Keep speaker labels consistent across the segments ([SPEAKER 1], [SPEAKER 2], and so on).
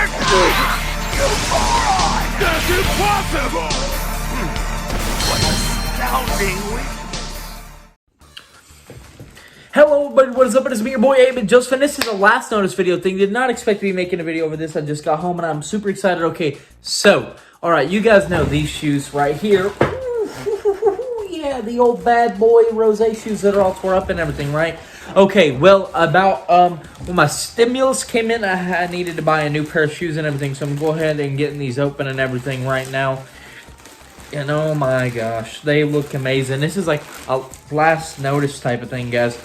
[SPEAKER 1] That's impossible! What astounding weakness!
[SPEAKER 2] Hello everybody, what is up? It is me, your boy Abe and Joseph, and this is the last notice video thing. Did not expect to be making a video over this. I just got home and I'm super excited. Okay, so, alright, you guys know these shoes right here. Yeah, the old bad boy rose shoes that are all tore up and everything, right? Okay, well, when my stimulus came in, I needed to buy a new pair of shoes and everything, so I'm going to go ahead and getting these open and everything right now. And oh my gosh, they look amazing. This is like a last notice type of thing, guys.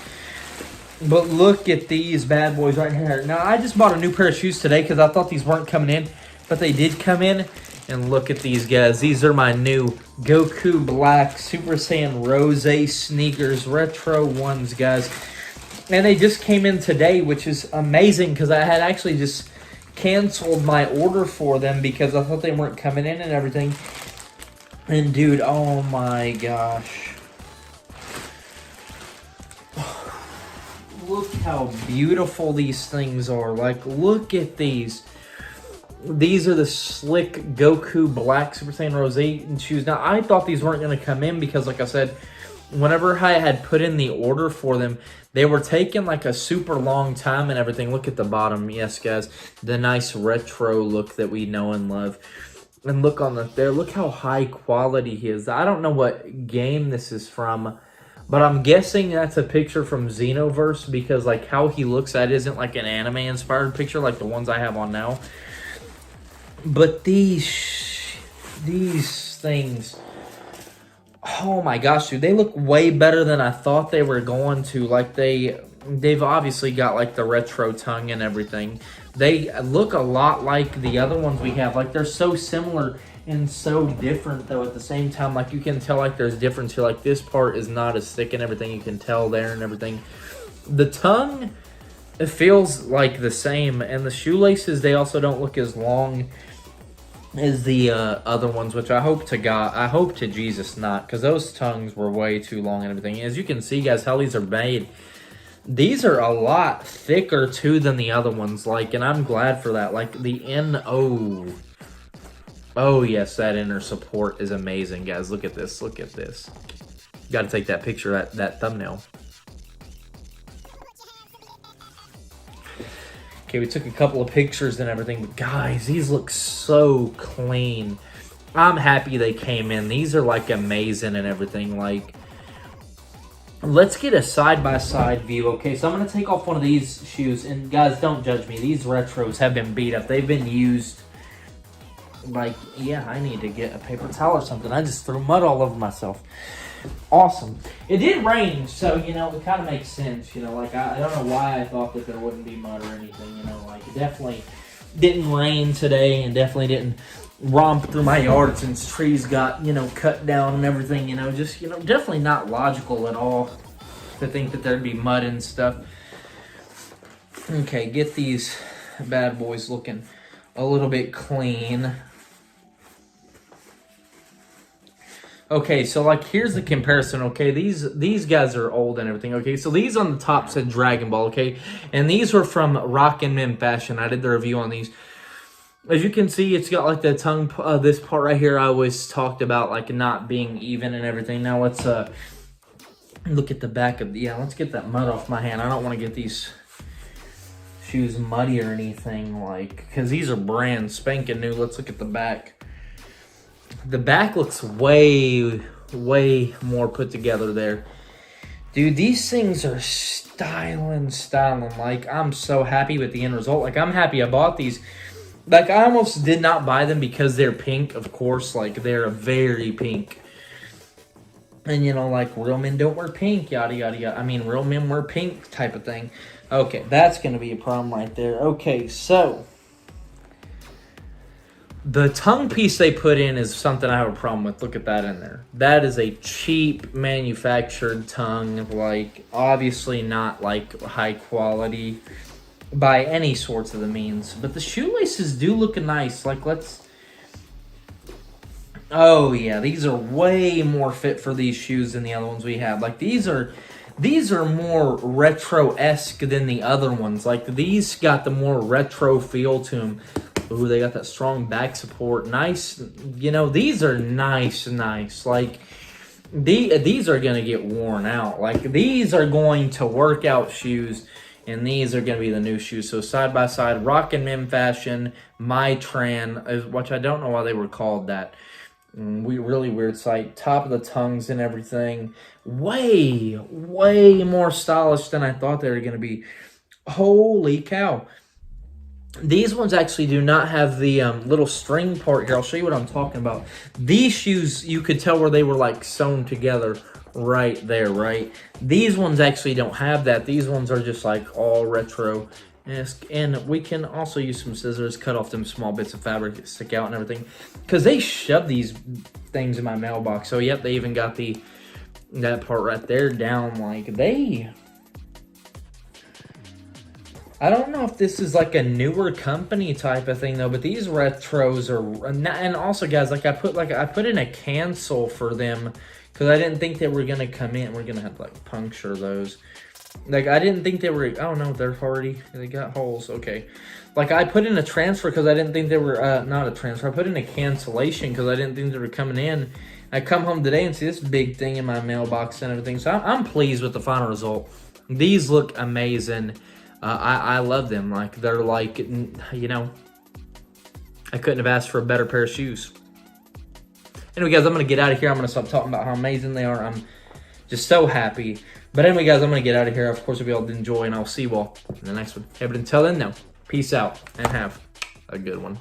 [SPEAKER 2] But look at these bad boys right here. Now, I just bought a new pair of shoes today because I thought these weren't coming in, but they did come in. And look at these guys. These are my new Goku Black Super Saiyan Rose sneakers, retro ones, guys. And they just came in today, which is amazing because I had actually just canceled my order for them because I thought they weren't coming in and everything. And dude, oh my gosh. Look how beautiful these things are. Like, look at these. These are the slick Goku Black Super Saiyan Rose shoes. Now, I thought these weren't going to come in because, like I said, whenever I had put in the order for them, they were taking like a super long time and everything. Look at the bottom. Yes, guys. The nice retro look that we know and love. And look on there. Look how high quality he is. I don't know what game this is from, but I'm guessing that's a picture from Xenoverse because like how he looks, that isn't like an anime inspired picture like the ones I have on now. But these things, oh my gosh, dude, they look way better than I thought they were going to. Like they've obviously got like the retro tongue and everything. They look a lot like the other ones we have. Like they're so similar and so different though at the same time. Like you can tell like there's difference here. Like this part is not as thick and everything. You can tell there and everything. The tongue, it feels like the same. And the shoelaces, they also don't look as long as the other ones, which I hope to Jesus not, because those tongues were way too long and everything. As you can see, guys, how these are made, these are a lot thicker too than the other ones, like, and I'm glad for that. Like the oh yes, that inner support is amazing, guys. Look at this, got to take that picture, that thumbnail. Okay, we took a couple of pictures and everything, but guys, these look so clean. I'm happy they came in. These are like amazing and everything. Like, let's get a side-by-side view. Okay, so I'm going to take off one of these shoes, and guys, don't judge me. These retros have been beat up. They've been used. Like, yeah, I need to get a paper towel or something. I just threw mud all over myself. Awesome. It did rain, so, you know, it kind of makes sense, you know, like, I don't know why I thought that there wouldn't be mud or anything, you know, like, it definitely didn't rain today and definitely didn't romp through my yard since trees got, you know, cut down and everything, you know, just, you know, definitely not logical at all to think that there'd be mud and stuff. Okay, get these bad boys looking a little bit clean. Okay, so like here's the comparison, okay? These guys are old and everything, okay? So these on the top said Dragon Ball, okay? And these were from Rockin' Men Fashion. I did the review on these. As you can see, it's got like the tongue, this part right here I always talked about like not being even and everything. Now let's look at the back of, yeah, let's get that mud off my hand. I don't want to get these shoes muddy or anything, like, because these are brand spanking new. Let's look at the back. The back looks way more put together there. Dude, these things are styling. Like, I'm so happy with the end result. Like, I'm happy I bought these. Like, I almost did not buy them because they're pink, of course. Like, they're very pink. And, you know, like, real men don't wear pink, yada, yada, yada. I mean, real men wear pink type of thing. Okay, that's going to be a problem right there. Okay, so the tongue piece they put in is something I have a problem with. Look at that in there. That is a cheap manufactured tongue. Like, obviously not, like, high quality by any sorts of the means. But the shoelaces do look nice. Like, let's... Oh, yeah. These are way more fit for these shoes than the other ones we have. Like, these are more retro-esque than the other ones. Like, these got the more retro feel to them. Ooh, they got that strong back support. Nice. You know, these are nice. Like, these are going to get worn out. Like, these are going to workout shoes, and these are going to be the new shoes. So, side by side, Rock and Mim Fashion, My Tran, which I don't know why they were called that. Really weird site. Top of the tongues and everything. Way more stylish than I thought they were going to be. Holy cow. These ones actually do not have the little string part here. I'll show you what I'm talking about. These shoes, you could tell where they were like sewn together right there, right? These ones actually don't have that. These ones are just like all retro. And we can also use some scissors, cut off them small bits of fabric that stick out and everything. Because they shove these things in my mailbox. So, yep, they even got that part right there down. Like, I don't know if this is like a newer company type of thing, though. But these retros are... And also, guys, like I put in a cancel for them. Because I didn't think they were going to come in. We're going to have to, like, puncture those. Like, I didn't think they were... Oh, no, they got holes. Okay. Like, I put in a transfer because I didn't think they were... not a transfer. I put in a cancellation because I didn't think they were coming in. I come home today and see this big thing in my mailbox and everything. So, I'm pleased with the final result. These look amazing. I love them. Like, they're like... You know... I couldn't have asked for a better pair of shoes. Anyway, guys, I'm going to get out of here. I'm going to stop talking about how amazing they are. I'm just so happy. But anyway, guys, I'm going to get out of here. Of course, if you all did enjoy, and I'll see you all in the next one. Hey, but until then, no. Peace out, and have a good one.